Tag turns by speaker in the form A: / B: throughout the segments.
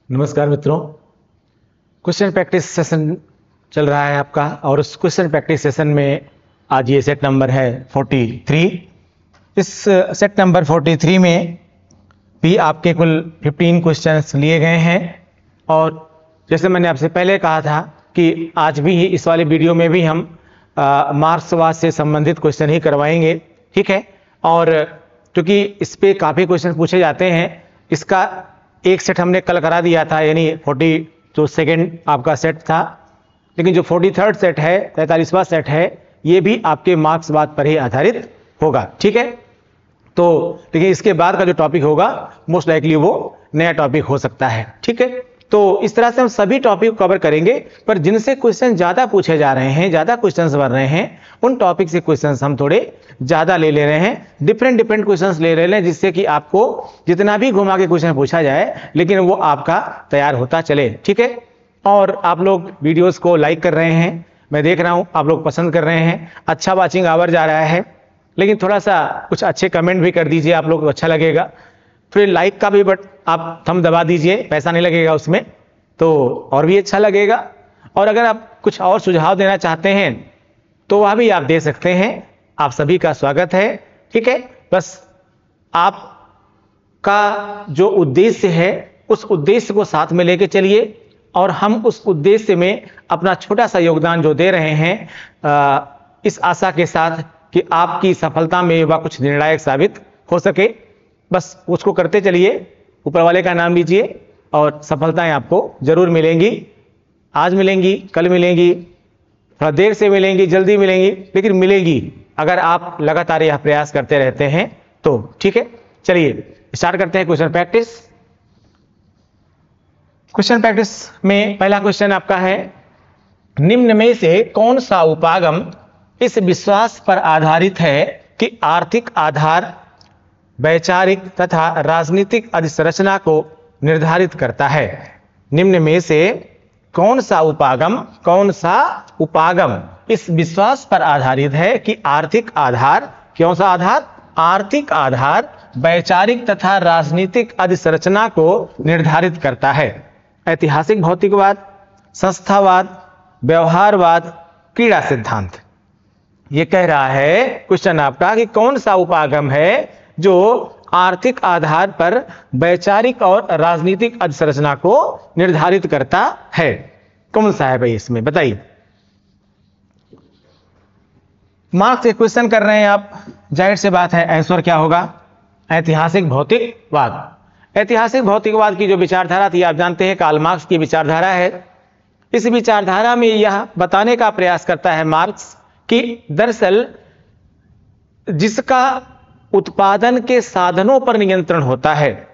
A: नमस्कार मित्रों, question practice session चल रहा है आपका। और उस क्वेश्चन प्रैक्टिस सेशन में आज ये सेट नंबर है 43। इस सेट नंबर 43 में भी आपके कुल 15 क्वेश्चंस लिए गए हैं। और जैसे मैंने आपसे पहले कहा था कि आज भी इस वाले वीडियो में भी हम मार्क्सवाद से संबंधित क्वेश्चन ही करवाएंगे, ठीक है। और क्योंकि इस पे काफ़ी क्वेश्चन पूछे जाते हैं, इसका एक सेट हमने कल करा दिया था, यानी 40 जो सेकेंड आपका सेट था। लेकिन जो 43rd सेट है, 43वां सेट है, ये भी आपके मार्क्सवाद पर ही आधारित होगा, ठीक है। तो लेकिन इसके बाद का जो टॉपिक होगा मोस्ट लाइकली वो नया टॉपिक हो सकता है, ठीक है। तो इस तरह से हम सभी टॉपिक को कवर करेंगे, पर जिनसे क्वेश्चन ज्यादा पूछे जा रहे हैं, ज्यादा क्वेश्चंस बन रहे हैं, उन टॉपिक से क्वेश्चंस हम थोड़े ज्यादा ले रहे हैं, डिफरेंट क्वेश्चंस ले रहे हैं, जिससे कि आपको जितना भी घुमा के क्वेश्चन पूछा जाए लेकिन वो आपका तैयार होता चले, ठीक है। और आप लोग वीडियोस को लाइक कर रहे हैं, मैं देख रहा हूं आप लोग पसंद कर रहे हैं, अच्छा वॉचिंग आवर जा रहा है। लेकिन थोड़ा सा कुछ अच्छे कमेंट भी कर दीजिए, आप लोग को अच्छा लगेगा। फिर लाइक का भी बट आप थंब दबा दीजिए, पैसा नहीं लगेगा उसमें, तो और भी अच्छा लगेगा। और अगर आप कुछ और सुझाव देना चाहते हैं तो वह भी आप दे सकते हैं, आप सभी का स्वागत है, ठीक है। बस आपका जो उद्देश्य है उस उद्देश्य को साथ में लेके चलिए, और हम उस उद्देश्य में अपना छोटा सा योगदान जो दे रहे हैं, इस आशा के साथ कि आपकी सफलता में वह कुछ निर्णायक साबित हो सके। बस उसको करते चलिए, ऊपर वाले का नाम लीजिए और सफलताएं आपको जरूर मिलेंगी। आज मिलेंगी, कल मिलेंगी, थोड़ा देर से मिलेंगी, जल्दी मिलेंगी, लेकिन मिलेंगी अगर आप लगातार यह प्रयास करते रहते हैं तो, ठीक है। चलिए स्टार्ट करते हैं क्वेश्चन प्रैक्टिस। क्वेश्चन प्रैक्टिस में पहला क्वेश्चन आपका है, निम्न में से कौन सा उपागम इस विश्वास पर आधारित है कि आर्थिक आधार वैचारिक तथा राजनीतिक अधिसंरचना को निर्धारित करता है। निम्न में से कौन सा उपागम इस विश्वास पर आधारित है कि आर्थिक आधार, कौन सा आधार? आर्थिक आधार वैचारिक तथा राजनीतिक अधिसंरचना को निर्धारित करता है। ऐतिहासिक भौतिकवाद, संस्थावाद, व्यवहारवाद, क्रीड़ा सिद्धांत। ये कह रहा है क्वेश्चन आपका कि कौन सा उपागम है जो आर्थिक आधार पर वैचारिक और राजनीतिक अधिसंरचना को निर्धारित करता है। कौन सा है भाई, इसमें बताइए। मार्क्स से क्वेश्चन कर रहे हैं आप, जाहिर सी बात है आंसर क्या होगा? ऐतिहासिक भौतिकवाद। ऐतिहासिक भौतिकवाद की जो विचारधारा थी, आप जानते हैं कार्ल मार्क्स की विचारधारा है। इस विचारधारा में यह बताने का प्रयास करता है मार्क्स कि दरअसल जिसका उत्पादन के साधनों पर नियंत्रण होता है,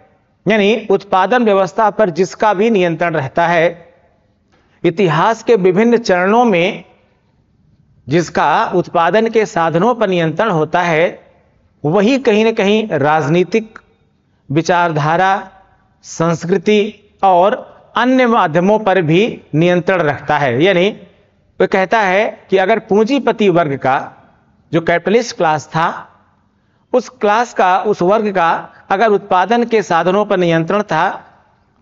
A: यानी उत्पादन व्यवस्था पर जिसका भी नियंत्रण रहता है, इतिहास के विभिन्न चरणों में जिसका उत्पादन के साधनों पर नियंत्रण होता है, वही कहीं ना कहीं राजनीतिक विचारधारा, संस्कृति और अन्य माध्यमों पर भी नियंत्रण रखता है। यानी वह कहता है कि अगर पूंजीपति वर्ग का जो कैपिटलिस्ट क्लास था, उस क्लास का, उस वर्ग का अगर उत्पादन के साधनों पर नियंत्रण था,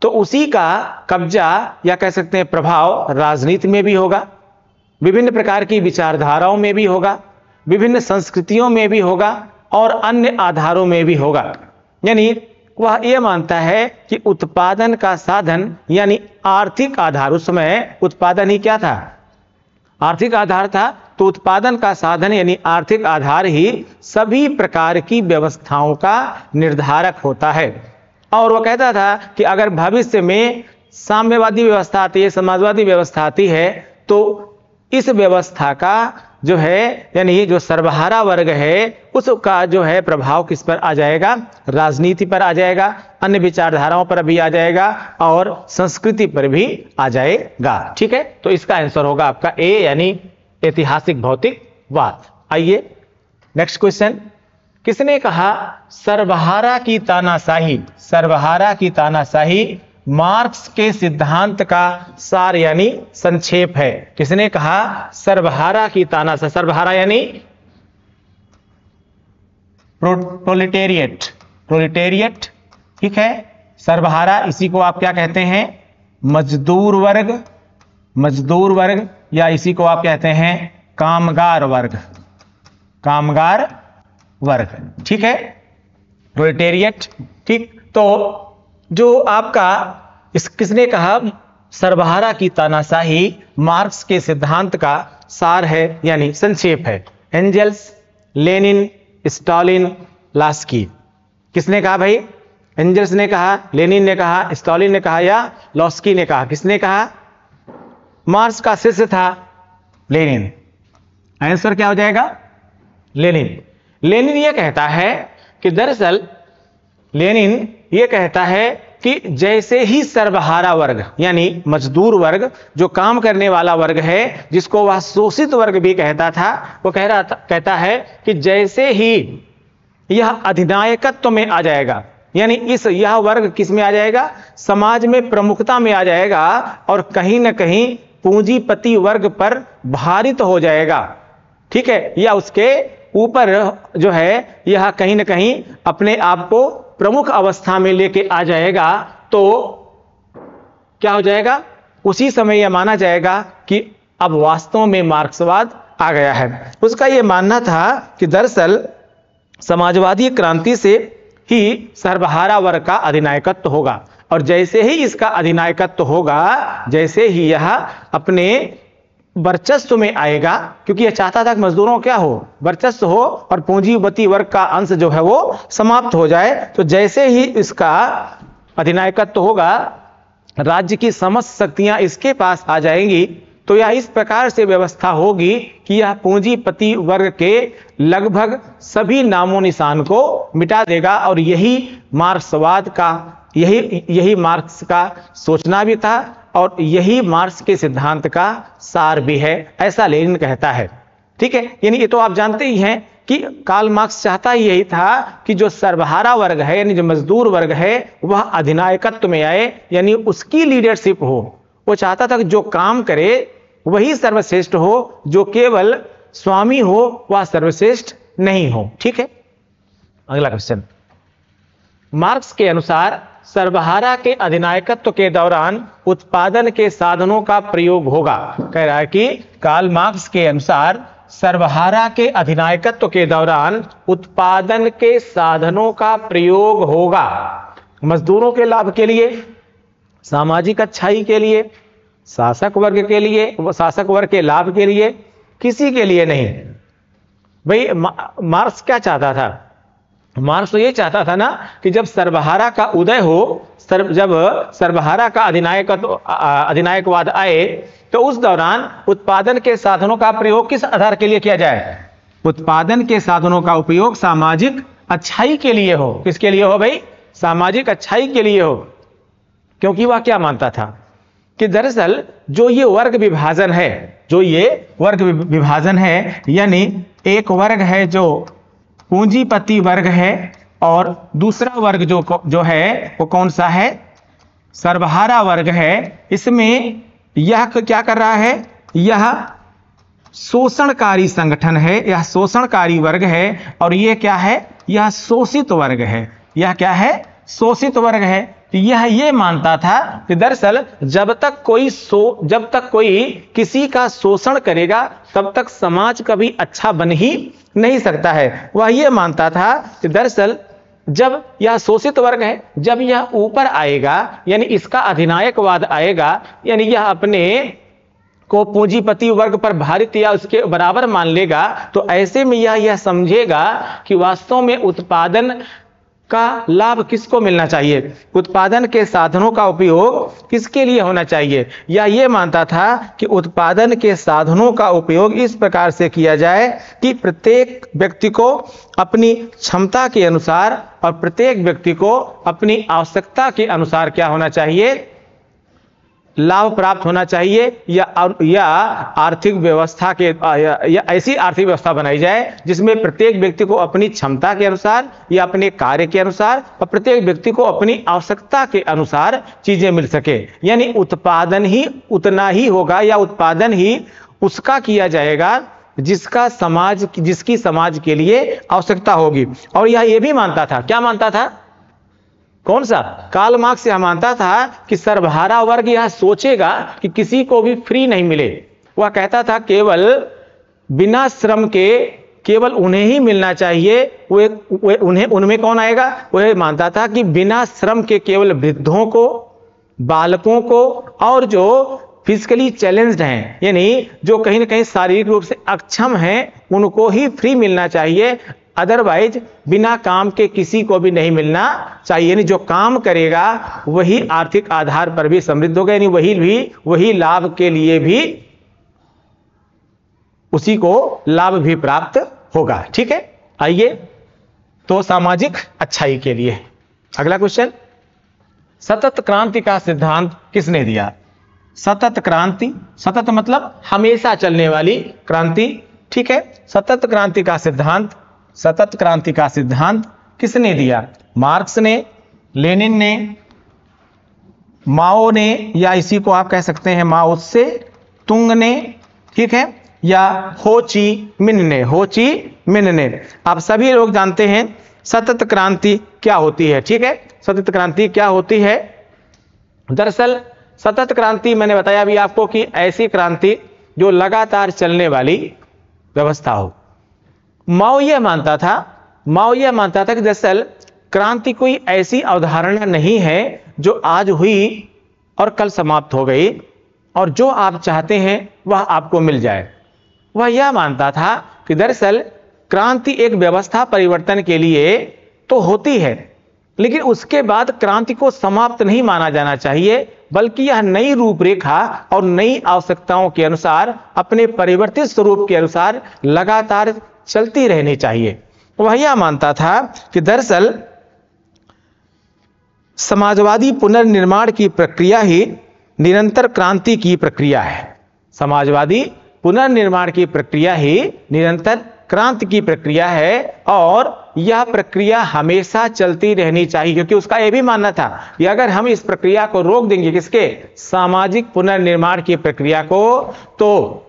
A: तो उसी का कब्जा या कह सकते हैं प्रभाव राजनीति में भी होगा, विभिन्न प्रकार की विचारधाराओं में भी होगा, विभिन्न संस्कृतियों में भी होगा और अन्य आधारों में भी होगा। यानी वह यह मानता है कि उत्पादन का साधन यानी आर्थिक आधार, उस समय उत्पादन ही क्या था? आर्थिक आधार था। तो उत्पादन का साधन यानी आर्थिक आधार ही सभी प्रकार की व्यवस्थाओं का निर्धारक होता है। और वह कहता था कि अगर भविष्य में साम्यवादी व्यवस्था आती है, समाजवादी व्यवस्था आती है, तो इस व्यवस्था का जो है, यानी जो सर्वहारा वर्ग है, उसका जो है प्रभाव किस पर आ जाएगा? राजनीति पर आ जाएगा, अन्य विचारधाराओं पर भी आ जाएगा और संस्कृति पर भी आ जाएगा, ठीक है। तो इसका आंसर होगा आपका ए, यानी ऐतिहासिक भौतिकवाद। आइए नेक्स्ट क्वेश्चन। किसने कहा सर्वहारा की तानाशाही, सर्वहारा की तानाशाही मार्क्स के सिद्धांत का सार यानी संक्षेप है? किसने कहा सर्वहारा की तानाशाही? सर्वहारा यानी प्रोलेटेरिएट, प्रोलेटेरिएट, ठीक है। सर्वहारा, इसी को आप क्या कहते हैं? मजदूर वर्ग या इसी को आप कहते हैं कामगार वर्ग, ठीक है, प्रोलेटेरिएट। ठीक, तो जो आपका किसने कहा, सर्वहारा की तानाशाही मार्क्स के सिद्धांत का सार है, यानी संक्षेप है। Engels, Lenin, Stalin, Laski. किसने कहा भाई? एंजेल्स ने कहा, लेनिन ने कहा, स्टालिन ने कहा या लॉस्की ने कहा? किसने कहा? मार्क्स का शिष्य था लेनिन। आंसर क्या हो जाएगा? लेनिन। लेनिन यह कहता है कि दरअसल लेनिन यह कहता है कि जैसे ही सर्वहारा वर्ग यानी मजदूर वर्ग, जो काम करने वाला वर्ग है, जिसको वह शोषित वर्ग भी कहता था, वो कहता है कि जैसे ही यह अधिनायकत्व में आ जाएगा, यानी यह वर्ग किस में आ जाएगा? समाज में प्रमुखता में आ जाएगा और कहीं ना कहीं पूंजीपति वर्ग पर भारित हो जाएगा, ठीक है, या उसके ऊपर जो है यह कहीं ना कहीं अपने आप को प्रमुख अवस्था में लेके आ जाएगा, तो क्या हो जाएगा? उसी समय यह माना जाएगा कि अब वास्तव में मार्क्सवाद आ गया है। उसका यह मानना था कि दरअसल समाजवादी क्रांति से ही सर्वहारा वर्ग का अधिनायकत्व होगा, और जैसे ही इसका अधिनायकत्व होगा, जैसे ही यह अपने वर्चस्व में आएगा, क्योंकि यह चाहता था कि मजदूरों क्या हो? वर्चस्व हो और पूंजीपति वर्ग का अंश जो है वो समाप्त हो जाए। तो जैसे ही इसका अधिनायकत्व होगा, राज्य की समस्त शक्तियां इसके पास आ जाएंगी, तो यह इस प्रकार से व्यवस्था होगी कि यह पूंजीपति वर्ग के लगभग सभी नामो निशान को मिटा देगा। और यही मार्क्सवाद का यही मार्क्स का सोचना भी था और यही मार्क्स के सिद्धांत का सार भी है, ऐसा लेनिन कहता है। ठीक है, यानी ये तो आप जानते ही हैं कि कार्ल मार्क्स चाहता ही यही था कि जो सर्वहारा वर्ग है, यानी जो मजदूर वर्ग है, वह अधिनायकत्व में आए, यानी उसकी लीडरशिप हो। वो चाहता था कि जो काम करे वही सर्वश्रेष्ठ हो, जो केवल स्वामी हो वह सर्वश्रेष्ठ नहीं हो। ठीक है, अगला क्वेश्चन। मार्क्स के अनुसार सर्वहारा के अधिनायकत्व के दौरान उत्पादन के साधनों का प्रयोग होगा। कह रहा है कि कार्ल मार्क्स के अनुसार सर्वहारा के अधिनायकत्व के दौरान उत्पादन के साधनों का प्रयोग होगा, मजदूरों के लाभ के लिए, सामाजिक अच्छाई के लिए, शासक वर्ग के लिए, शासक वर्ग के लाभ के लिए, किसी के लिए नहीं। भाई मार्क्स क्या चाहता था? मार्क्स तो ये चाहता था ना कि जब सर्वहारा का उदय हो, जब सर्वहारा का अधिनायकवाद आए, तो उस दौरान उत्पादन के साधनों का प्रयोग किस आधार के लिए किया जाए? उत्पादन के साधनों का उपयोग सामाजिक अच्छाई के लिए हो। किसके लिए हो भाई? सामाजिक अच्छाई के लिए हो। क्योंकि वह क्या मानता था कि दरअसल जो ये वर्ग विभाजन है, यानी एक वर्ग है जो पूंजीपति वर्ग है और दूसरा वर्ग जो है वो कौन सा है? सर्वहारा वर्ग है। इसमें यह क्या कर रहा है? यह शोषणकारी संगठन है, यह शोषणकारी वर्ग है, और यह क्या है? यह शोषित वर्ग है। यह क्या है? शोषित वर्ग है। तो यह ये मानता था कि दरअसल जब तक कोई किसी का शोषण करेगा, तब तक समाज कभी अच्छा बन ही नहीं सकता है। वह ये मानता था कि दरअसल जब यह शोषित वर्ग है, जब यह ऊपर आएगा, यानी इसका अधिनायकवाद आएगा, यानी यह अपने को पूंजीपति वर्ग पर भारित या उसके बराबर मान लेगा, तो ऐसे में यह समझेगा कि वास्तव में उत्पादन का लाभ किसको मिलना चाहिए, उत्पादन के साधनों का उपयोग किसके लिए होना चाहिए। या ये मानता था कि उत्पादन के साधनों का उपयोग इस प्रकार से किया जाए कि प्रत्येक व्यक्ति को अपनी क्षमता के अनुसार और प्रत्येक व्यक्ति को अपनी आवश्यकता के अनुसार क्या होना चाहिए? लाभ प्राप्त होना चाहिए, या आर्थिक व्यवस्था के या ऐसी आर्थिक व्यवस्था बनाई जाए जिसमें प्रत्येक व्यक्ति को अपनी क्षमता के अनुसार या अपने कार्य के अनुसार और प्रत्येक व्यक्ति को अपनी आवश्यकता के अनुसार चीजें मिल सके। यानी उत्पादन ही उतना ही होगा, या उत्पादन ही उसका किया जाएगा जिसकी समाज के लिए आवश्यकता होगी। और यह भी मानता था, क्या मानता था? कौन सा? कार्ल मार्क्स यह मानता था कि सर्वहारा वर्ग यह सोचेगा कि किसी को भी फ्री नहीं मिले। वह कहता था केवल बिना श्रम के केवल उन्हें ही मिलना चाहिए। उनमें कौन आएगा? वह मानता था कि बिना श्रम के केवल वृद्धों को, बालकों को और जो फिजिकली चैलेंज्ड हैं, यानी जो कहीं ना कहीं शारीरिक रूप से अक्षम हैं, उनको ही फ्री मिलना चाहिए। अदरवाइज बिना काम के किसी को भी नहीं मिलना चाहिए। यानी जो काम करेगा वही आर्थिक आधार पर भी समृद्ध होगा, यानी वही लाभ के लिए भी उसी को लाभ भी प्राप्त होगा। ठीक है, आइए तो सामाजिक अच्छाई के लिए अगला क्वेश्चन, सतत क्रांति का सिद्धांत किसने दिया? सतत क्रांति, सतत मतलब हमेशा चलने वाली क्रांति। ठीक है, सतत क्रांति का सिद्धांत किसने दिया? मार्क्स ने, लेनिन ने, माओ ने, या इसी को आप कह सकते हैं माओ से तुंग ने, ठीक है, या हो ची मिन ने। आप सभी लोग जानते हैं सतत क्रांति क्या होती है। ठीक है, सतत क्रांति क्या होती है? दरअसल सतत क्रांति मैंने बताया अभी आपको कि ऐसी क्रांति जो लगातार चलने वाली व्यवस्था हो। माओ यह मानता था कि दरअसल क्रांति कोई ऐसी अवधारणा नहीं है जो आज हुई और कल समाप्त हो गई और जो आप चाहते हैं वह आपको मिल जाए। वह यह मानता था कि दरअसल क्रांति एक व्यवस्था परिवर्तन के लिए तो होती है, लेकिन उसके बाद क्रांति को समाप्त नहीं माना जाना चाहिए, बल्कि यह नई रूपरेखा और नई आवश्यकताओं के अनुसार, अपने परिवर्तित स्वरूप के अनुसार लगातार चलती रहनी चाहिए। वह यह मानता था कि दरअसल समाजवादी पुनर्निर्माण की प्रक्रिया ही निरंतर क्रांति की प्रक्रिया है। समाजवादी पुनर्निर्माण की प्रक्रिया ही निरंतर क्रांति की प्रक्रिया है और यह प्रक्रिया हमेशा चलती रहनी चाहिए, क्योंकि उसका यह भी मानना था कि अगर हम इस प्रक्रिया को रोक देंगे, किसके? सामाजिक पुनर्निर्माण की प्रक्रिया को, तो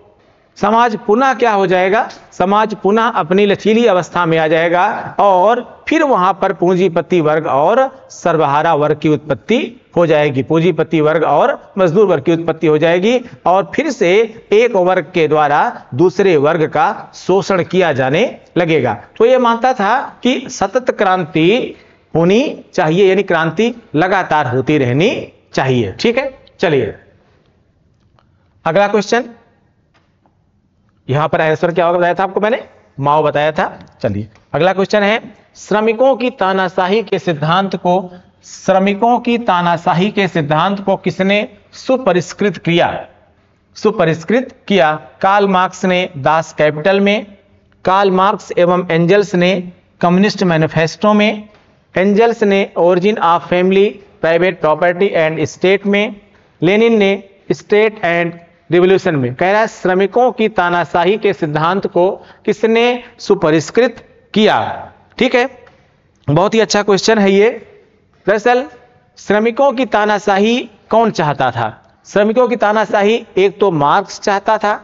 A: समाज पुनः क्या हो जाएगा? समाज पुनः अपनी लचीली अवस्था में आ जाएगा और फिर वहां पर पूंजीपति वर्ग और सर्वहारा वर्ग की उत्पत्ति हो जाएगी। पूंजीपति वर्ग और मजदूर वर्ग की उत्पत्ति हो जाएगी और फिर से एक वर्ग के द्वारा दूसरे वर्ग का शोषण किया जाने लगेगा। तो यह मानता था कि सतत क्रांति होनी चाहिए, यानी क्रांति लगातार होती रहनी चाहिए। ठीक है, चलिए अगला क्वेश्चन। यहां पर आंसर क्या होगा बताया था आपको मैंने, माओ बताया था। चलिए अगला क्वेश्चन है, श्रमिकों की तानाशाही के सिद्धांत को किसने सुपरिष्कृत किया? कार्ल मार्क्स ने दास कैपिटल में, कार्ल मार्क्स एवं एंजल्स ने कम्युनिस्ट मैनिफेस्टो में, एंजल्स ने origin of family, private property and state में, लेनिन ने स्टेट एंड रिवॉल्यूशन में। कह रहा है श्रमिकों की तानाशाही के सिद्धांत को किसने सुपरिष्कृत किया? ठीक है, बहुत ही अच्छा क्वेश्चन है ये। दरअसल श्रमिकों की तानाशाही कौन चाहता था? श्रमिकों की तानाशाही एक तो मार्क्स चाहता था,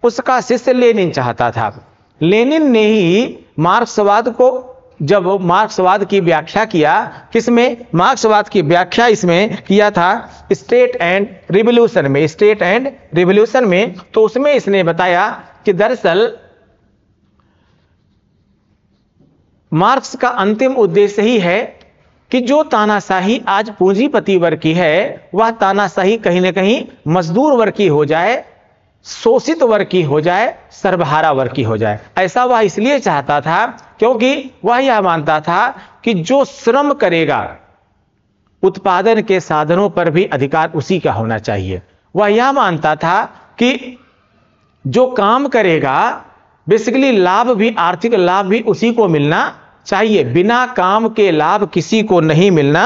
A: उसका शिष्य लेनिन चाहता था। लेनिन ने ही मार्क्सवाद को, जब मार्क्सवाद की व्याख्या किया, किसमें? मार्क्सवाद की व्याख्या इसमें किया था स्टेट एंड रिवॉल्यूशन में। तो उसमें इसने बताया कि दरअसल मार्क्स का अंतिम उद्देश्य ही है कि जो तानाशाही आज पूंजीपति वर्ग की है, वह तानाशाही कहीं ना कहीं मजदूर वर्ग की हो जाए, शोषित वर्ग की हो जाए, सर्वहारा वर्ग की हो जाए। ऐसा वह इसलिए चाहता था क्योंकि वह यह मानता था कि जो श्रम करेगा, उत्पादन के साधनों पर भी अधिकार उसी का होना चाहिए। वह यह मानता था कि जो काम करेगा, बेसिकली लाभ भी, आर्थिक लाभ भी उसी को मिलना चाहिए, बिना काम के लाभ किसी को नहीं मिलना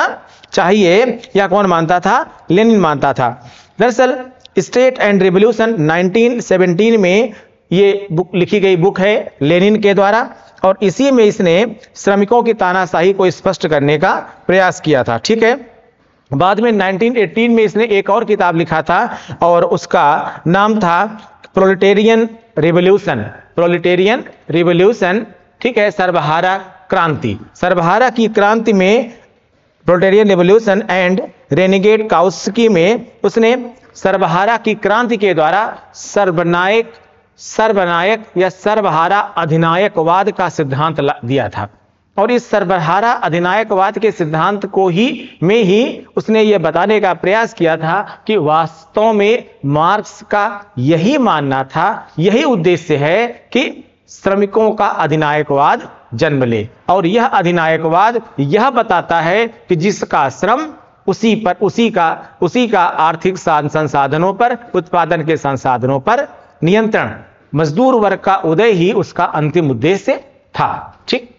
A: चाहिए। यह कौन मानता था? लेनिन मानता था। दरअसल स्टेट एंड रिवॉल्यूशन 1917 में ये बुक लिखी गई बुक है लेनिन के द्वारा, और इसी में इसने श्रमिकों की तानाशाही को स्पष्ट करने का प्रयास किया था। ठीक है, बाद में 1918 में इसने एक और किताब लिखा था और उसका नाम था प्रोलेटेरियन रिवॉल्यूशन। ठीक है, सर्वहारा क्रांति। सर्वहारा की क्रांति में प्रोलेटेरियन रिवॉल्यूशन एंड रेनेगेड काउस्की में उसने सर्वहारा की क्रांति के द्वारा सर्वनायक या सर्वहारा अधिनायकवाद का सिद्धांत दिया था। और इस सर्वहारा अधिनायकवाद के सिद्धांत को में ही उसने यह बताने का प्रयास किया था कि वास्तव में मार्क्स का यही मानना था, यही उद्देश्य है कि श्रमिकों का अधिनायकवाद जन्म ले। और यह अधिनायकवाद यह बताता है कि जिसका श्रम उसी का आर्थिक संसाधनों पर, उत्पादन के संसाधनों पर नियंत्रण, मजदूर वर्ग का उदय ही उसका अंतिम उद्देश्य था। ठीक।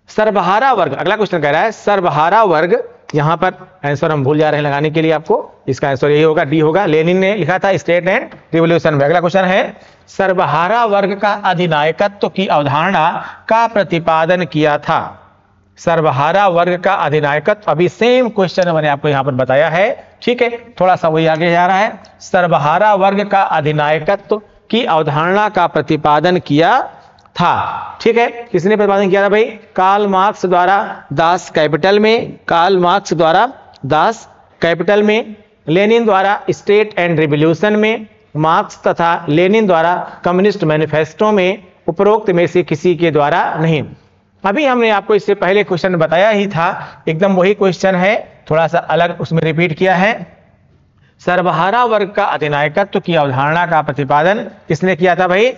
A: सर्वहारा वर्ग, अगला क्वेश्चन कह रहा है सर्वहारा वर्ग, यहां पर आंसर हम भूल जा रहे हैं लगाने के लिए आपको, इसका आंसर यही होगा, डी होगा। लेनिन ने लिखा था स्टेट एंड रिवॉल्यूशन में। अगला क्वेश्चन है सर्वहारा वर्ग का अधिनायकत्व की अवधारणा का प्रतिपादन किया था। सर्वहारा वर्ग का अधिनायकत्व, अभी सेम क्वेश्चन मैंने आपको यहां पर बताया है। ठीक है, थोड़ा सा वही आगे जा रहा है। सर्वहारा वर्ग का अधिनायकत्व की अवधारणा का प्रतिपादन किया था। ठीक है, किसने प्रतिपादन किया था भाई? कार्ल मार्क्स द्वारा दास कैपिटल में, कार्ल मार्क्स द्वारा दास कैपिटल में, लेनिन द्वारा स्टेट एंड रिवॉल्यूशन में, मार्क्स तथा लेनिन द्वारा कम्युनिस्ट मैनिफेस्टो में, उपरोक्त में से किसी के द्वारा नहीं। अभी हमने आपको इससे पहले क्वेश्चन बताया ही था, एकदम वही क्वेश्चन है, थोड़ा सा अलग उसमें रिपीट किया है। सर्वहारा वर्ग का अधिनायकत्व की अवधारणा का प्रतिपादन किसने किया था भाई?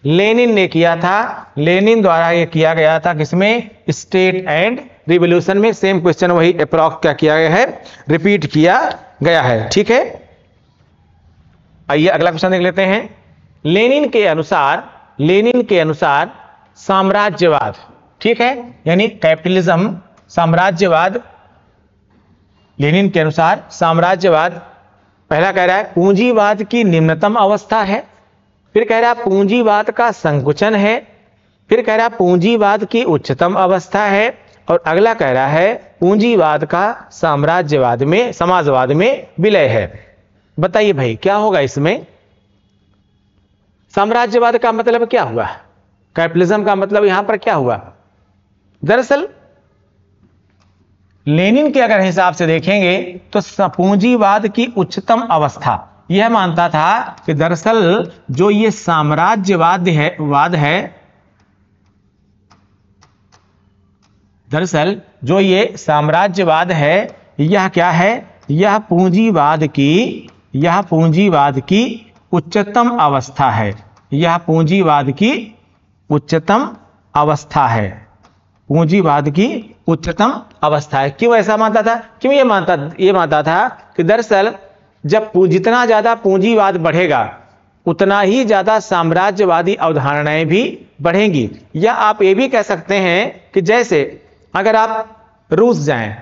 A: लेनिन ने किया था। लेनिन द्वारा यह किया गया था किसमें? स्टेट एंड रिवॉल्यूशन में। सेम क्वेश्चन वही अप्रॉक्स क्या किया गया है, रिपीट किया गया है। ठीक है, आइए अगला क्वेश्चन देख लेते हैं। लेनिन के अनुसार साम्राज्यवाद, ठीक है, यानी कैपिटलिज्म, साम्राज्यवाद, लेनिन के अनुसार साम्राज्यवाद पहला कह रहा है पूंजीवाद की निम्नतम अवस्था है, फिर कह रहा है पूंजीवाद का संकुचन है, फिर कह रहा है पूंजीवाद की उच्चतम अवस्था है, और अगला कह रहा है पूंजीवाद का समाजवाद में विलय है। बताइए भाई क्या होगा इसमें? साम्राज्यवाद का मतलब क्या हुआ? कैपिटलिज्म का मतलब यहां पर क्या हुआ? दरअसल लेनिन के अगर हिसाब से देखेंगे तो पूंजीवाद की उच्चतम अवस्था यह मानता था कि दरअसल जो ये साम्राज्यवाद है, दरअसल जो ये साम्राज्यवाद है यह क्या है? यह पूंजीवाद की उच्चतम अवस्था है। यह पूंजीवाद की उच्चतम अवस्था है। पूंजीवाद की उच्चतम अवस्था है। क्यों ऐसा मानता था? क्यों ये मानता था कि दरअसल जब जितना ज्यादा पूंजीवाद बढ़ेगा उतना ही ज्यादा साम्राज्यवादी अवधारणाएं भी बढ़ेंगी। या आप ये भी कह सकते हैं कि जैसे अगर आप रूस जाएं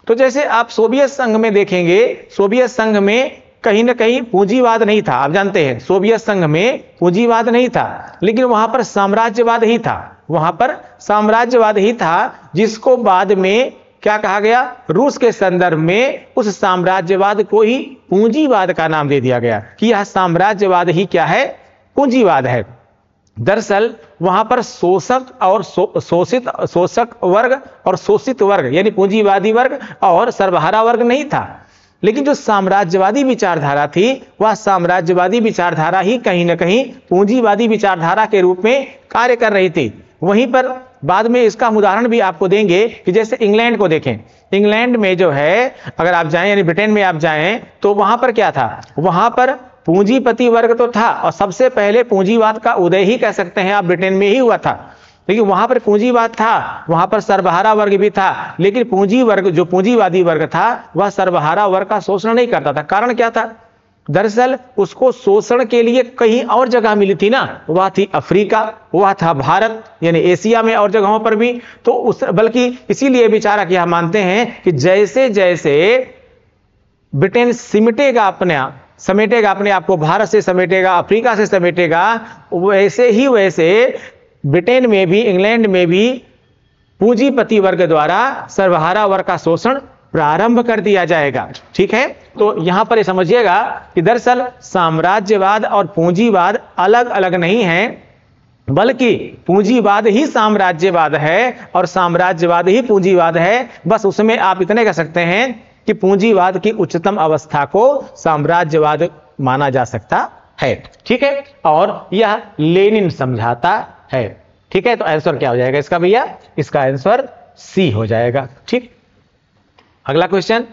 A: तो जैसे आप सोवियत संघ में देखेंगे, सोवियत संघ में कहीं ना कहीं पूंजीवाद नहीं था। आप जानते हैं सोवियत संघ में पूंजीवाद नहीं था, लेकिन वहां पर साम्राज्यवाद ही था। वहां पर साम्राज्यवाद ही था, जिसको बाद में क्या कहा गया? रूस के संदर्भ में उस साम्राज्यवाद को ही पूंजीवाद का नाम दे दिया गया कि यह साम्राज्यवाद ही क्या है? पूंजीवाद है। दरअसल वहां पर शोषक वर्ग और शोषित वर्ग यानी पूंजीवादी वर्ग और सर्वहारा वर्ग नहीं था, लेकिन जो साम्राज्यवादी विचारधारा थी वह साम्राज्यवादी विचारधारा ही कहीं ना कहीं पूंजीवादी विचारधारा के रूप में कार्य कर रही थी। वहीं पर बाद में इसका उदाहरण भी आपको देंगे कि जैसे इंग्लैंड को देखें। इंग्लैंड में जो है अगर आप जाएं यानी ब्रिटेन में आप जाएं तो वहां पर क्या था? वहां पर पूंजीपति वर्ग तो था और सबसे पहले पूंजीवाद का उदय ही कह सकते हैं आप ब्रिटेन में ही हुआ था। लेकिन वहां पर पूंजीवाद था, वहां पर सर्वहारा वर्ग भी था, लेकिन पूंजीवादी वर्ग था वह सर्वहारा वर्ग का शोषण नहीं करता था। कारण क्या था? दरअसल उसको शोषण के लिए कहीं और जगह मिली थी ना, वह थी अफ्रीका, वह था भारत यानी एशिया में और जगहों पर भी। तो बल्कि इसीलिए विचारक यह मानते हैं कि जैसे जैसे ब्रिटेन समेटेगा अपने आप को, भारत से समेटेगा, अफ्रीका से समेटेगा, वैसे ब्रिटेन में भी इंग्लैंड में भी पूंजीपति वर्ग द्वारा सर्वहारा वर्ग का शोषण प्रारंभ कर दिया जाएगा। ठीक है, तो यहां पर समझिएगा कि दरअसल साम्राज्यवाद और पूंजीवाद अलग अलग नहीं है, बल्कि पूंजीवाद ही साम्राज्यवाद है और साम्राज्यवाद ही पूंजीवाद है। बस उसमें आप इतने कह सकते हैं कि पूंजीवाद की उच्चतम अवस्था को साम्राज्यवाद माना जा सकता है। ठीक है, और यह लेनिन समझाता है। ठीक है, तो आंसर क्या हो जाएगा इसका भैया? इसका आंसर सी हो जाएगा। ठीक, अगला क्वेश्चन,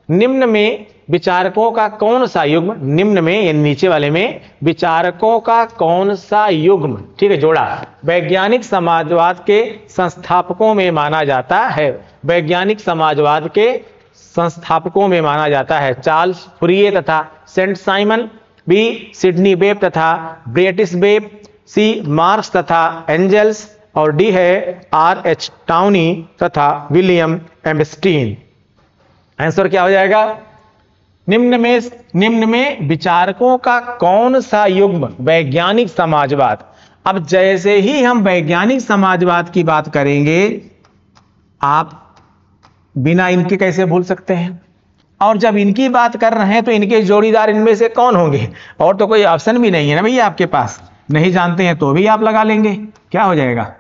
A: निम्न में विचारकों का कौन सा युग्म, निम्न में यानी नीचे वाले में विचारकों का कौन सा युग्म, ठीक है, जोड़ा वैज्ञानिक समाजवाद के संस्थापकों में माना जाता है? वैज्ञानिक समाजवाद के संस्थापकों में माना जाता है चार्ल्स फुरिये तथा Saint Simon, B Sidney Webb तथा ब्रेटिस वेब, सी मार्क्स तथा एंजल्स, और डी है R.H. टाउनी तथा विलियम एम्स्टीन। आंसर क्या हो जाएगा? निम्न में विचारकों का कौन सा युग्म वैज्ञानिक समाजवाद। अब जैसे ही हम वैज्ञानिक समाजवाद की बात करेंगे, आप बिना इनके कैसे भूल सकते हैं? और जब इनकी बात कर रहे हैं तो इनके जोड़ीदार इनमें से कौन होंगे? और तो कोई ऑप्शन भी नहीं है ना भैया आपके पास, नहीं जानते हैं तो भी आप लगा लेंगे। क्या हो जाएगा?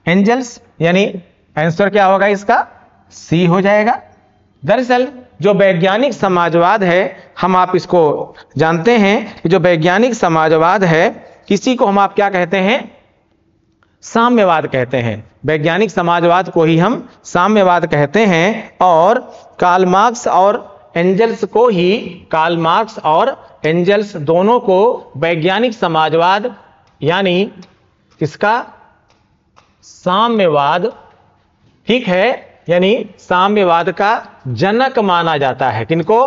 A: एंजल्स, यानी आंसर क्या होगा इसका? सी हो जाएगा। दरअसल जो वैज्ञानिक समाजवाद है, हम आप इसको जानते हैं कि जो वैज्ञानिक समाजवाद है, किसी को हम आप क्या कहते हैं? साम्यवाद कहते हैं। वैज्ञानिक समाजवाद को ही हम साम्यवाद कहते हैं। और कार्ल मार्क्स और एंजल्स को ही, कार्ल मार्क्स और एंजल्स दोनों को वैज्ञानिक समाजवाद यानी इसका साम्यवाद, ठीक है, यानी साम्यवाद का जनक माना जाता है। किनको?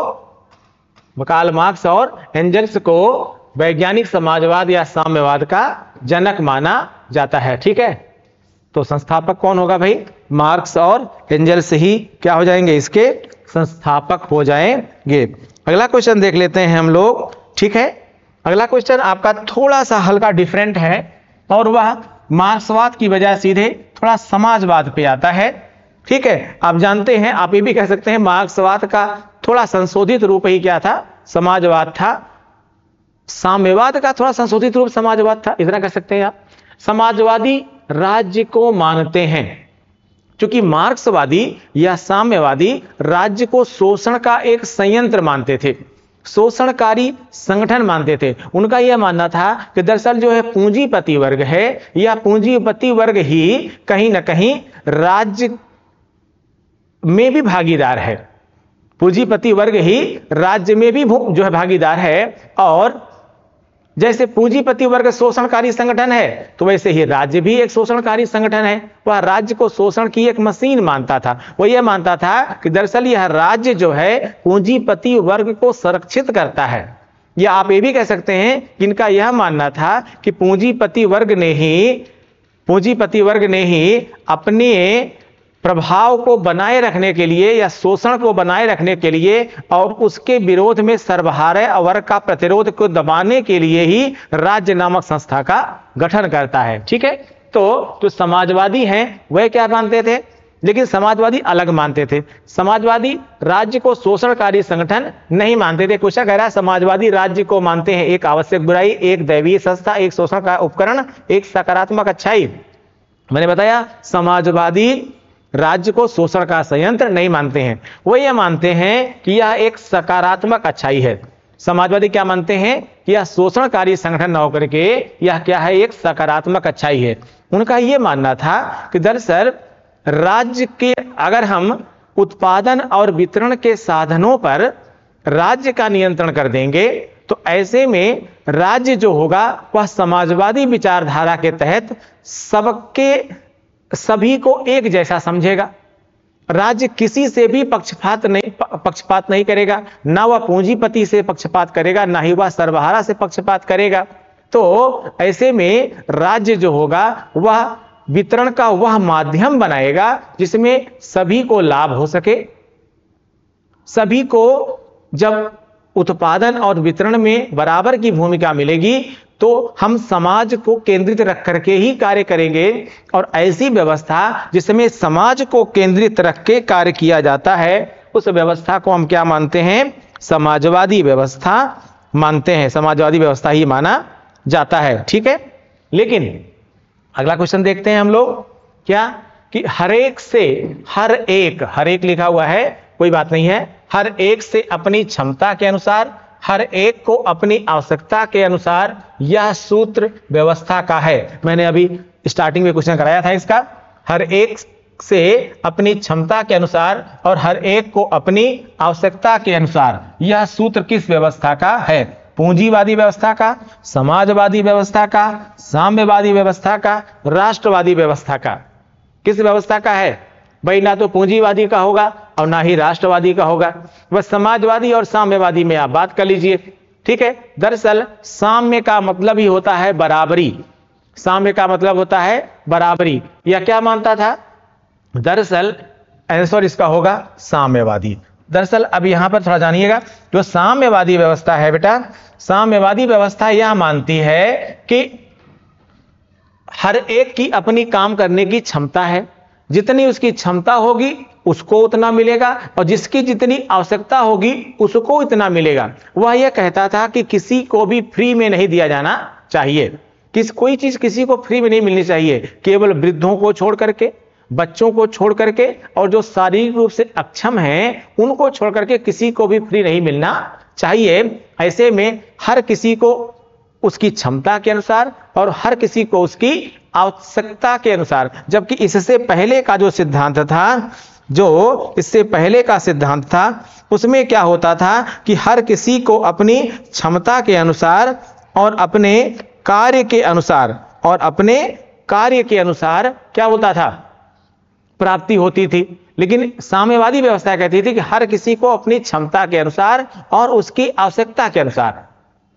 A: कार्ल मार्क्स और एंजल्स को वैज्ञानिक समाजवाद या साम्यवाद का जनक माना जाता है। ठीक है, तो संस्थापक कौन होगा भाई? मार्क्स और एंजल्स ही क्या हो जाएंगे? इसके संस्थापक हो जाएंगे। अगला क्वेश्चन देख लेते हैं हम लोग। ठीक है, अगला क्वेश्चन आपका थोड़ा सा हल्का डिफरेंट है और वह मार्क्सवाद की बजाय सीधे थोड़ा समाजवाद पे आता है। ठीक है, आप जानते हैं, आप ये भी कह सकते हैं मार्क्सवाद का थोड़ा संशोधित रूप ही क्या था? समाजवाद था। साम्यवाद का थोड़ा संशोधित रूप समाजवाद था, इतना कह सकते हैं आप। समाजवादी राज्य को मानते हैं, क्योंकि मार्क्सवादी या साम्यवादी राज्य को शोषण का एक संयंत्र मानते थे, शोषणकारी संगठन मानते थे। उनका यह मानना था कि दरअसल जो है पूंजीपति वर्ग है, या पूंजीपति वर्ग ही कहीं ना कहीं राज्य में भी भागीदार है। पूंजीपति वर्ग ही राज्य में भी जो है भागीदार है। और जैसे पूंजीपति वर्ग शोषणकारी संगठन है, तो वैसे ही राज्य भी एक शोषणकारी संगठन है। वह राज्य को शोषण की एक मशीन मानता था। वह यह मानता था कि दरअसल यह राज्य जो है पूंजीपति वर्ग को संरक्षित करता है। या आप ये भी कह सकते हैं कि इनका यह मानना था कि पूंजीपति वर्ग ने ही अपने प्रभाव को बनाए रखने के लिए या शोषण को बनाए रखने के लिए और उसके विरोध में सर्वहारा वर्ग का प्रतिरोध को दबाने के लिए ही राज्य नामक संस्था का गठन करता है। ठीक है, तो जो समाजवादी हैं वह क्या मानते थे? लेकिन समाजवादी अलग मानते थे। समाजवादी राज्य को शोषणकारी संगठन नहीं मानते थे। क्वेश्चन कह रहा है समाजवादी राज्य को मानते हैं एक आवश्यक बुराई, एक दैवीय संस्था, एक शोषण का उपकरण, एक सकारात्मक अच्छाई। मैंने बताया समाजवादी राज्य को शोषण का संयंत्र नहीं मानते हैं, वो ये मानते हैं कि यह एक सकारात्मक अच्छाई है। समाजवादी क्या मानते हैं कि यह शोषणकारी संगठन न होकर के यह क्या है? एक सकारात्मक अच्छाई है। उनका यह मानना था कि दरअसल राज्य के, अगर हम उत्पादन और वितरण के साधनों पर राज्य का नियंत्रण कर देंगे, तो ऐसे में राज्य जो होगा वह समाजवादी विचारधारा के तहत सभी को एक जैसा समझेगा। राज्य किसी से भी पक्षपात नहीं करेगा, ना वह पूंजीपति से पक्षपात करेगा, ना ही वह सर्वहारा से पक्षपात करेगा। तो ऐसे में राज्य जो होगा वह वितरण का वह माध्यम बनाएगा जिसमें सभी को लाभ हो सके। सभी को जब उत्पादन और वितरण में बराबर की भूमिका मिलेगी तो हम समाज को केंद्रित रख करके ही कार्य करेंगे। और ऐसी व्यवस्था जिसमें समाज को केंद्रित रख के कार्य किया जाता है, उस व्यवस्था को हम क्या मानते हैं? समाजवादी व्यवस्था मानते हैं। समाजवादी व्यवस्था ही माना जाता है। ठीक है, लेकिन अगला क्वेश्चन देखते हैं हम लोग, क्या कि हर एक लिखा हुआ है, कोई बात नहीं है, हर एक से अपनी क्षमता के अनुसार, हर एक को अपनी आवश्यकता के अनुसार यह सूत्र व्यवस्था का है। मैंने अभी स्टार्टिंग में क्वेश्चन कराया था इसका, हर एक से अपनी क्षमता के अनुसार और हर एक को अपनी आवश्यकता के अनुसार यह सूत्र किस व्यवस्था का है? पूंजीवादी व्यवस्था का, समाजवादी व्यवस्था का, साम्यवादी व्यवस्था का, राष्ट्रवादी व्यवस्था का? किस व्यवस्था का है भाई? ना तो पूंजीवादी का होगा और ना ही राष्ट्रवादी का होगा, बस समाजवादी और साम्यवादी में आप बात कर लीजिए। ठीक है, दरअसल साम्य का मतलब ही होता है बराबरी, साम्य का मतलब होता है बराबरी। या क्या मानता था? दरअसल आंसर इसका होगा साम्यवादी। दरअसल अब यहां पर थोड़ा जानिएगा, जो साम्यवादी व्यवस्था है बेटा, साम्यवादी व्यवस्था यह मानती है कि हर एक की अपनी काम करने की क्षमता है, जितनी उसकी क्षमता होगी उसको उतना मिलेगा और जिसकी जितनी आवश्यकता होगी उसको इतना मिलेगा। वह यह कहता था कि किसी को भी फ्री में नहीं दिया जाना चाहिए, कोई चीज किसी को फ्री में नहीं मिलनी चाहिए, केवल वृद्धों को छोड़ करके, बच्चों को छोड़ करके और जो शारीरिक रूप से अक्षम हैं उनको छोड़ करके किसी को भी फ्री नहीं मिलना चाहिए। ऐसे में हर किसी को उसकी क्षमता के अनुसार और हर किसी को उसकी आवश्यकता के अनुसार, जबकि इससे पहले का जो सिद्धांत था, जो इससे पहले का सिद्धांत था, उसमें क्या होता था कि हर किसी को अपनी क्षमता के अनुसार और अपने कार्य के अनुसार क्या होता था? प्राप्ति होती थी। लेकिन साम्यवादी व्यवस्था कहती थी कि हर किसी को अपनी क्षमता के अनुसार और उसकी आवश्यकता के अनुसार।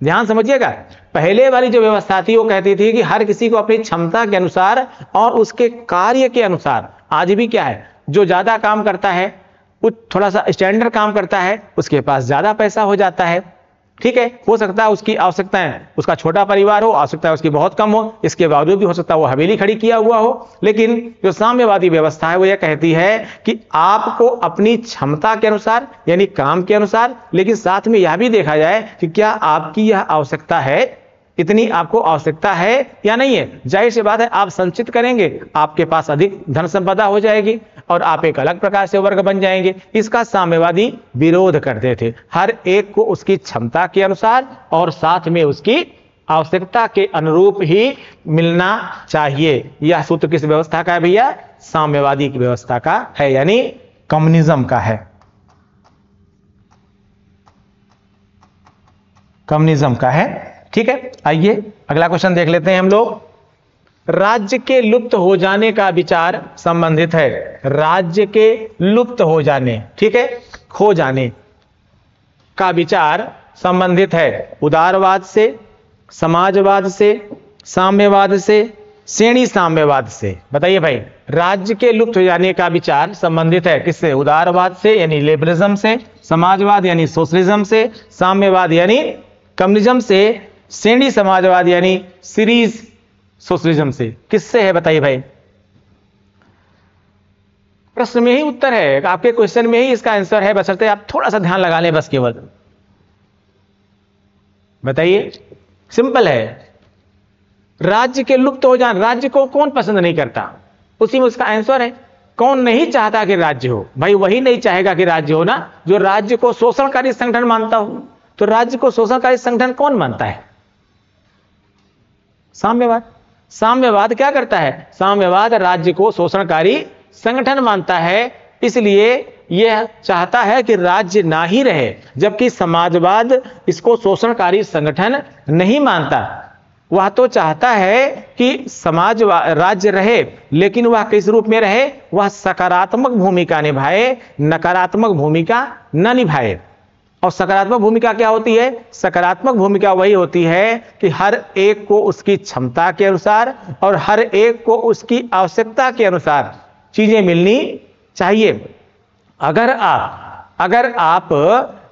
A: ध्यान समझिएगा, पहले वाली जो व्यवस्था थी वो कहती थी कि हर किसी को अपनी क्षमता के अनुसार और उसके कार्य के अनुसार। आज भी क्या है, जो ज्यादा काम करता है, कुछ थोड़ा सा स्टैंडर्ड काम करता है, उसके पास ज्यादा पैसा हो जाता है। ठीक है, हो सकता है उसकी आवश्यकताएं, उसका छोटा परिवार हो, आवश्यकता उसकी बहुत कम हो, इसके बावजूद भी हो सकता है वो हवेली खड़ी किया हुआ हो। लेकिन जो साम्यवादी व्यवस्था है वो ये कहती है कि आपको अपनी क्षमता के अनुसार यानी काम के अनुसार, लेकिन साथ में यह भी देखा जाए कि क्या आपकी यह आवश्यकता है, इतनी आपको आवश्यकता है या नहीं है। जाहिर सी बात है, आप संचित करेंगे, आपके पास अधिक धन संपदा हो जाएगी और आप एक अलग प्रकार से वर्ग बन जाएंगे। इसका साम्यवादी विरोध करते थे। हर एक को उसकी क्षमता के अनुसार और साथ में उसकी आवश्यकता के अनुरूप ही मिलना चाहिए। यह सूत्र किस व्यवस्था का है भैया? साम्यवादी की व्यवस्था का है, यानी कम्युनिज्म का है, कम्युनिज्म का है। ठीक है, आइए अगला क्वेश्चन देख लेते हैं हम लोग। राज्य के लुप्त हो जाने का विचार संबंधित है। राज्य के लुप्त हो जाने, ठीक है, खो जाने का विचार संबंधित है उदारवाद से, समाजवाद से, साम्यवाद से, श्रेणी साम्यवाद से। बताइए भाई, राज्य के लुप्त हो जाने का विचार संबंधित है किससे? उदारवाद से यानी लिबरलिज्म से, समाजवाद यानी सोशलिज्म से, साम्यवाद यानी कम्युनिज्म से, श्रेणी समाजवाद यानी सीरीज सोशलिज्म से। किससे है बताइए भाई? प्रश्न में ही उत्तर है, आपके क्वेश्चन में ही इसका आंसर है, बशर्ते आप थोड़ा सा ध्यान लगा लें बस केवल। बताइए, सिंपल है। राज्य के लुप्त हो जाना, राज्य को कौन पसंद नहीं करता? उसी में उसका आंसर है। कौन नहीं चाहता कि राज्य हो? भाई वही नहीं चाहेगा कि राज्य हो ना जो राज्य को शोषणकारी संगठन मानता हो। तो राज्य को शोषणकारी संगठन कौन मानता है? साम्यवाद। साम्यवाद क्या करता है? साम्यवाद राज्य को शोषणकारी संगठन मानता है, इसलिए यह चाहता है कि राज्य ना ही रहे, जबकि समाजवाद इसको शोषणकारी संगठन नहीं मानता। वह तो चाहता है कि राज्य रहे, लेकिन वह किस रूप में रहे? वह सकारात्मक भूमिका निभाए, नकारात्मक भूमिका न निभाए। और सकारात्मक भूमिका क्या होती है? सकारात्मक भूमिका वही होती है कि हर एक को उसकी क्षमता के अनुसार और हर एक को उसकी आवश्यकता के अनुसार चीजें मिलनी चाहिए। अगर आप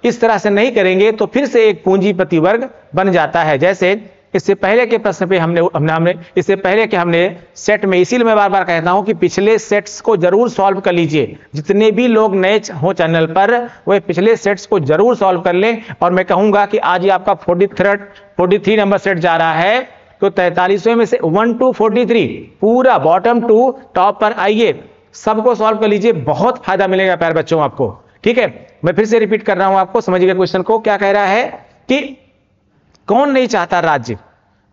A: इस तरह से नहीं करेंगे तो फिर से एक पूंजीपति वर्ग बन जाता है। जैसे इससे पहले के प्रश्न पे इससे पहले के हमने सेट में, इसीलिए मैं बार बार कहता हूं कि पिछले सेट्स को जरूर सॉल्व कर लीजिए। जितने भी लोग नए हो चैनल पर वे पिछले सेट्स को जरूर सॉल्व कर लें। और मैं कहूंगा कि आज ही आपका 43 नंबर सेट जा रहा है, तो 4300 में से 1 to 43 पूरा बॉटम टू टॉप पर आइए, सबको सॉल्व कर लीजिए, बहुत फायदा मिलेगा प्यारे बच्चों आपको। ठीक है, मैं फिर से रिपीट कर रहा हूं आपको, समझिएगा क्वेश्चन को। क्या कह रहा है कि कौन नहीं चाहता राज्य,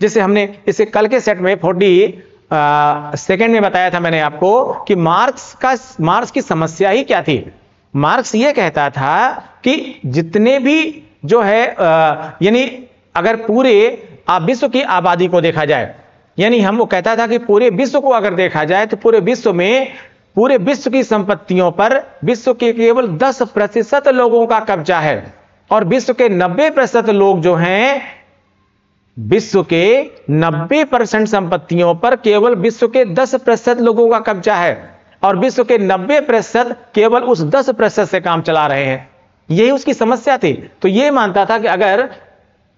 A: जैसे हमने इसे कल के सेट में 40 सेकेंड में बताया था मैंने आपको कि मार्क्स की समस्या ही क्या थी। मार्क्स ये कहता था कि जितने भी जो है यानी अगर पूरे विश्व की आबादी को देखा जाए, यानी हम वो कहता था कि पूरे विश्व को अगर देखा जाए तो पूरे विश्व की संपत्तियों पर विश्व के केवल 10% लोगों का कब्जा है, और विश्व के 90% लोग जो हैं, विश्व के 90% संपत्तियों पर केवल विश्व के 10% लोगों का कब्जा है, और विश्व के 90% केवल उस 10% से काम चला रहे हैं। यही उसकी समस्या थी। तो यह मानता था कि अगर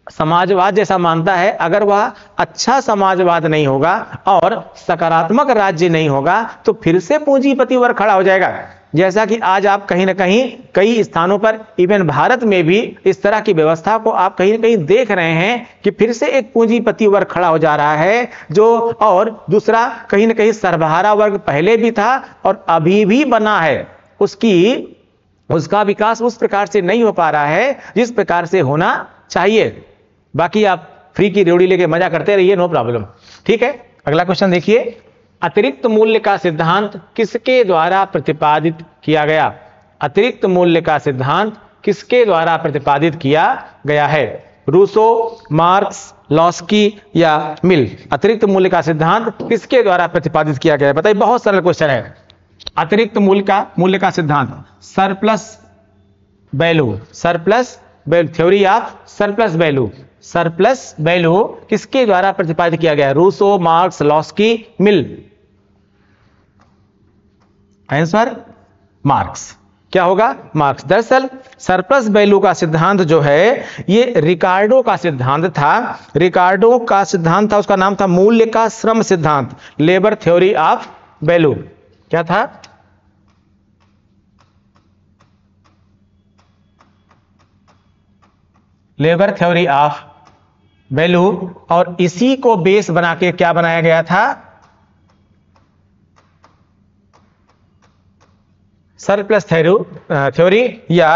A: समाजवाद जैसा मानता है, अगर वह अच्छा समाजवाद नहीं होगा और सकारात्मक राज्य नहीं होगा तो फिर से पूंजीपति वर्ग खड़ा हो जाएगा। जैसा कि आज आप कहीं ना कहीं कई स्थानों पर, इवन भारत में भी इस तरह की व्यवस्था को आप कहीं ना कहीं देख रहे हैं कि फिर से एक पूंजीपति वर्ग खड़ा हो जा रहा है, जो और दूसरा कहीं ना कहीं सर्वहारा वर्ग पहले भी था और अभी भी बना है, उसका विकास उस प्रकार से नहीं हो पा रहा है जिस प्रकार से होना चाहिए। बाकी आप फ्री की रेवड़ी लेके मजा करते रहिए, नो प्रॉब्लम। ठीक है, अगला क्वेश्चन देखिए, अतिरिक्त मूल्य का सिद्धांत किसके द्वारा प्रतिपादित किया गया? अतिरिक्त मूल्य का सिद्धांत किसके द्वारा प्रतिपादित किया गया है? रूसो, मार्क्स, लॉस्की या मिल? अतिरिक्त मूल्य का सिद्धांत किसके द्वारा प्रतिपादित किया गया है? बताइए, बहुत सरल क्वेश्चन है। अतिरिक्त मूल्य का सिद्धांत surplus value theory of surplus value किसके द्वारा प्रतिपादित किया गया? Rousseau, Marx, Laski, Mill? Answer Marx. क्या होगा? मार्क्स। दरअसल सरप्लस वैल्यू का सिद्धांत जो है ये रिकार्डो का सिद्धांत था। उसका नाम था मूल्य का श्रम सिद्धांत, लेबर थ्योरी ऑफ वैल्यू। क्या था? Labour theory of value. और इसी को बेस बना के क्या बनाया गया था? सरप्लस थ्योरी या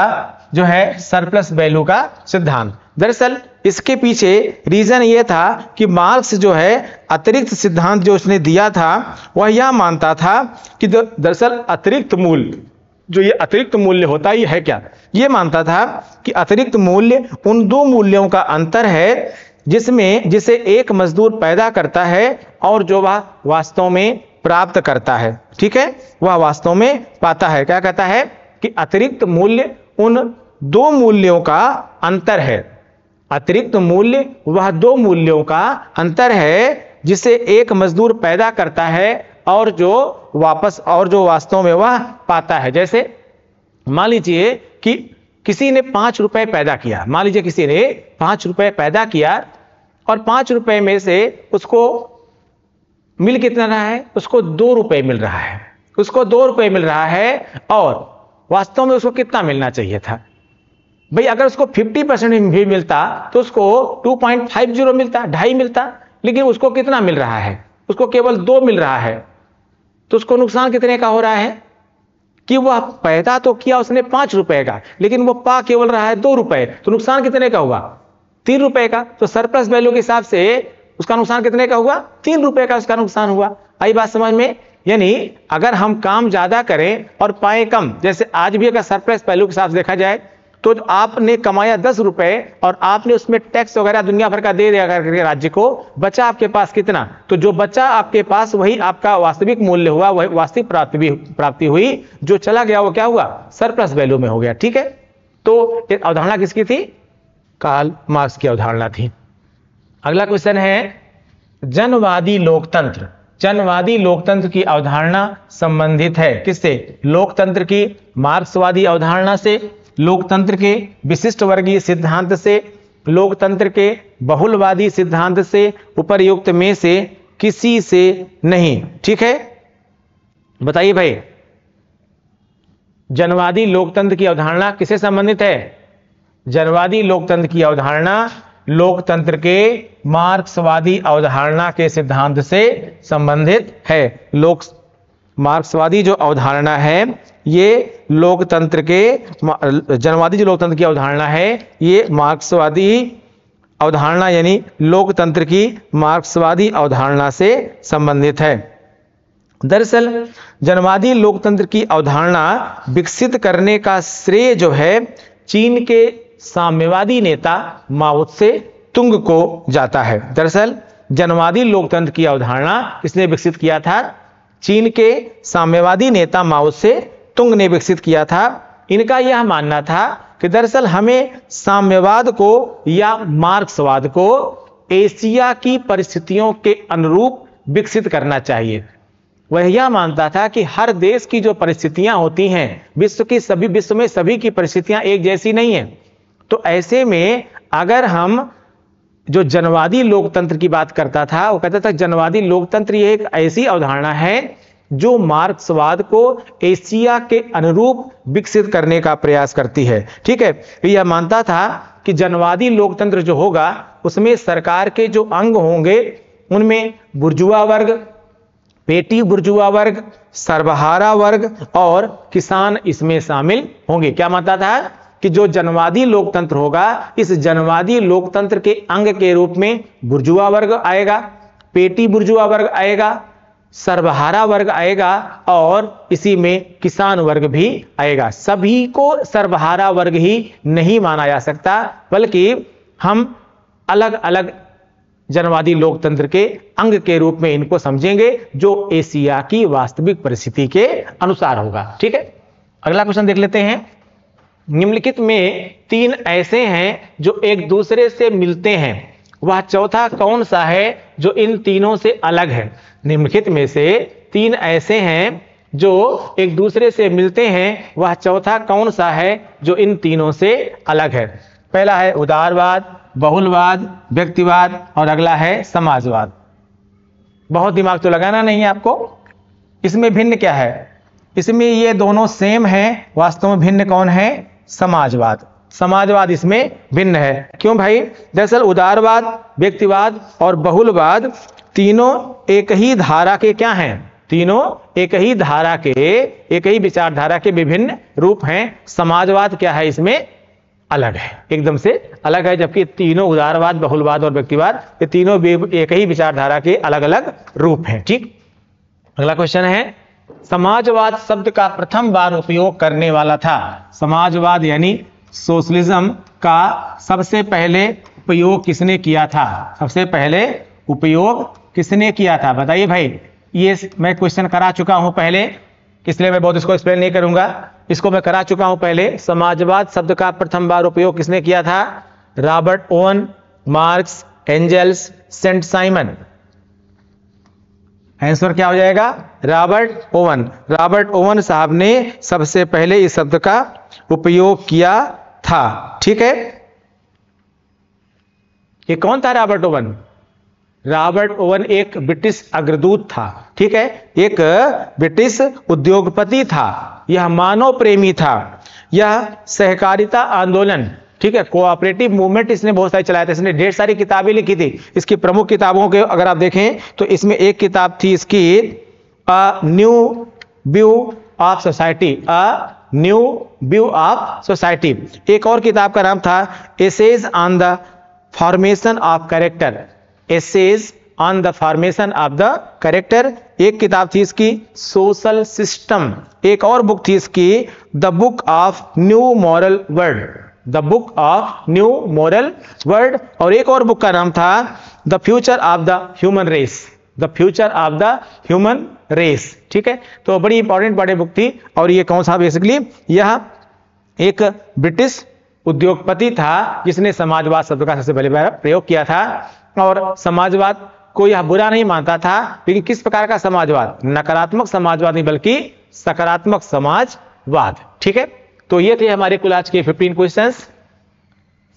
A: जो है सरप्लस वैल्यू का सिद्धांत। दरअसल इसके पीछे रीजन ये था कि मार्क्स जो है अतिरिक्त सिद्धांत जो उसने दिया था वह यह मानता था कि दरअसल अतिरिक्त मूल्य, जो ये अतिरिक्त मूल्य होता है, ये है क्या? ये मानता था कि अतिरिक्त मूल्य उन दो मूल्यों का अंतर है जिसे एक मजदूर पैदा करता है और जो वह वास्तव में प्राप्त करता है। ठीक है, वह वास्तव में पाता है। क्या कहता है कि अतिरिक्त मूल्य उन दो मूल्यों का अंतर है। अतिरिक्त मूल्य वह दो मूल्यों का अंतर है जिसे एक मजदूर पैदा करता है और जो वास्तव में वह पाता है। जैसे मान लीजिए कि किसी ने 5 रुपए पैदा किया, मान लीजिए किसी ने 5 रुपए पैदा किया और 5 रुपए में से उसको मिल कितना रहा है? उसको 2 रुपए मिल रहा है। उसको 2 रुपए मिल रहा है और वास्तव में उसको कितना मिलना चाहिए था? भाई अगर उसको 50% भी मिलता तो उसको 2.50 मिलता, 2.5 मिलता, लेकिन उसको कितना मिल रहा है? उसको केवल 2 मिल रहा है। तो उसको नुकसान कितने का हो रहा है कि वह पैदा तो किया उसने 5 रुपए का, लेकिन वो पा केवल रहा है 2 रुपए, तो नुकसान कितने का हुआ? 3 रुपए का। तो सरप्लस वैल्यू के हिसाब से उसका नुकसान कितने का हुआ? 3 रुपए का उसका नुकसान हुआ। आई बात समझ में? यानी अगर हम काम ज्यादा करें और पाए कम, जैसे आज भी अगर सरप्लस वैल्यू के हिसाब से देखा जाए तो आपने कमाया 10 रुपए और आपने उसमें टैक्स वगैरह दुनिया भर का दे दिया करके राज्य को, बचा आपके पास कितना? तो जो बचा आपके पास वही आपका वास्तविक मूल्य हुआ, वही वास्तविक प्राप्ति हुई। जो चला गया वो क्या हुआ? सरप्लस वैल्यू में हो गया। ठीक है, तो एक अवधारणा किसकी थी? कार्ल मार्क्स की अवधारणा थी। अगला क्वेश्चन है, जनवादी लोकतंत्र की अवधारणा संबंधित है किससे? लोकतंत्र की मार्क्सवादी अवधारणा से, लोकतंत्र के विशिष्ट वर्गीय सिद्धांत से, लोकतंत्र के बहुलवादी सिद्धांत से, उपर्युक्त में से किसी से नहीं। ठीक है, बताइए भाई, जनवादी लोकतंत्र की अवधारणा किससे संबंधित है? जनवादी लोकतंत्र की अवधारणा लोकतंत्र के मार्क्सवादी अवधारणा के सिद्धांत से संबंधित है। मार्क्सवादी जो अवधारणा है ये लोकतंत्र के, जनवादी जो लोकतंत्र की अवधारणा है ये मार्क्सवादी अवधारणा यानी लोकतंत्र की मार्क्सवादी अवधारणा से संबंधित है। दरअसल जनवादी लोकतंत्र की अवधारणा विकसित करने का श्रेय जो है चीन के साम्यवादी नेता माओ त्से तुंग को जाता है। दरअसल जनवादी लोकतंत्र की अवधारणा किसने विकसित किया था? चीन के साम्यवादी नेता माओ त्से तुंग ने विकसित किया था। इनका यह मानना था कि दरअसल हमें साम्यवाद को या मार्क्सवाद को एशिया की परिस्थितियों के अनुरूप विकसित करना चाहिए। वह यह मानता था कि हर देश की जो परिस्थितियां होती हैं, विश्व में सभी की परिस्थितियां एक जैसी नहीं है। तो ऐसे में अगर हम जो जनवादी लोकतंत्र की बात करता था, वो कहता था जनवादी लोकतंत्र ये एक ऐसी अवधारणा है जो मार्क्सवाद को एशिया के अनुरूप विकसित करने का प्रयास करती है। ठीक है, यह मानता था कि जनवादी लोकतंत्र जो होगा उसमें सरकार के जो अंग होंगे उनमें बुर्जुआ वर्ग, पेटी बुर्जुआ वर्ग, सर्वहारा वर्ग और किसान इसमें शामिल होंगे। क्या मानता था कि जो जनवादी लोकतंत्र होगा इस जनवादी लोकतंत्र के अंग के रूप में बुर्जुआ वर्ग आएगा, पेटी बुर्जुआ वर्ग आएगा, सर्वहारा वर्ग आएगा और इसी में किसान वर्ग भी आएगा। सभी को सर्वहारा वर्ग ही नहीं माना जा सकता, बल्कि हम अलग अलग जनवादी लोकतंत्र के अंग के रूप में इनको समझेंगे जो एशिया की वास्तविक परिस्थिति के अनुसार होगा। ठीक है, अगला क्वेश्चन देख लेते हैं। निम्नलिखित में तीन ऐसे हैं जो एक दूसरे से मिलते हैं, वह चौथा कौन सा है जो इन तीनों से अलग है? निम्नलिखित में से तीन ऐसे हैं जो एक दूसरे से मिलते हैं, वह चौथा कौन सा है जो इन तीनों से अलग है? पहला है उदारवाद, बहुलवाद, व्यक्तिवाद और अगला है समाजवाद। बहुत दिमाग तो लगाना नहीं है आपको। इसमें भिन्न क्या है? इसमें ये दोनों सेम हैं, वास्तव में भिन्न कौन है? समाजवाद। समाजवाद इसमें भिन्न है। क्यों भाई? दरअसल उदारवाद, व्यक्तिवाद और बहुलवाद तीनों एक ही धारा के क्या हैं? तीनों एक ही धारा के, एक ही विचारधारा के विभिन्न रूप हैं। समाजवाद क्या है? इसमें अलग है, एकदम से अलग है। जबकि तीनों उदारवाद, बहुलवाद और व्यक्तिवाद ये तीनों एक ही विचारधारा के अलग अलग रूप हैं। ठीक, अगला क्वेश्चन है समाजवाद शब्द का प्रथम बार उपयोग करने वाला था। समाजवाद यानी सोशलिज्म का सबसे पहले उपयोग किसने किया था? सबसे पहले उपयोग किसने किया था? बताइए भाई। ये मैं क्वेश्चन करा चुका हूं पहले, इसलिए मैं बहुत इसको एक्सप्लेन नहीं करूंगा। इसको मैं करा चुका हूं पहले। समाजवाद शब्द का प्रथम बार उपयोग किसने किया था? Robert Owen, Marx, Engels, Saint Simon. Answer क्या हो जाएगा? Robert oven. रॉबर्ट ओवन साहब ने सबसे पहले इस शब्द का उपयोग किया था। ठीक है, ये कौन था रॉबर्ट ओवन? रॉबर्ट ओवन एक ब्रिटिश अग्रदूत था। ठीक है, एक ब्रिटिश उद्योगपति था। यह मानव प्रेमी था। यह सहकारिता आंदोलन, ठीक है, कोऑपरेटिव मूवमेंट इसने बहुत सारी चलाया था। इसने ढेर सारी किताबें लिखी थी। इसकी प्रमुख किताबों के अगर आप देखें तो इसमें एक किताब थी इसकी a new view of society, a new view of society. एक और किताब का नाम था essays on the formation of character, essays on the formation of the character. एक किताब थी इसकी सोशल सिस्टम। एक और बुक थी इसकी the book of new moral world, the book of new moral world. और एक और बुक का नाम था the future of the human race, the future of the human race. ठीक है, तो बड़ी इंपॉर्टेंट बड़ी बुक थी। और ये कौन सा? बेसिकली यह एक ब्रिटिश उद्योगपति था जिसने समाजवाद शब्द का सबसे पहले बार प्रयोग किया था। और समाजवाद को यह बुरा नहीं मानता था, लेकिन किस प्रकार का समाजवाद? नकारात्मक समाजवाद नहीं बल्कि सकारात्मक समाजवाद। ठीक है, तो ये थे हमारे कुल आज के 15 क्वेश्चंस।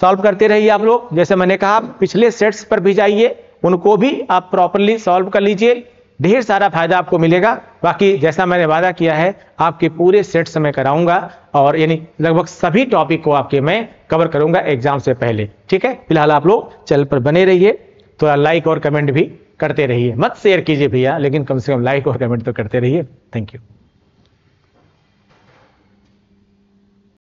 A: सॉल्व करते रहिए आप लोग। जैसे मैंने कहा पिछले सेट्स पर भी जाइए, उनको भी आप प्रॉपर्ली सॉल्व कर लीजिए। ढेर सारा फायदा आपको मिलेगा। बाकी जैसा मैंने वादा किया है आपके पूरे सेट से मैं कराऊंगा और यानी लगभग सभी टॉपिक को आपके मैं कवर करूंगा एग्जाम से पहले। ठीक है, फिलहाल आप लोग चैनल पर बने रहिए, थोड़ा लाइक और कमेंट भी करते रहिए, मत शेयर कीजिए भैया, लेकिन कम से कम लाइक और कमेंट तो करते रहिए। Thank you.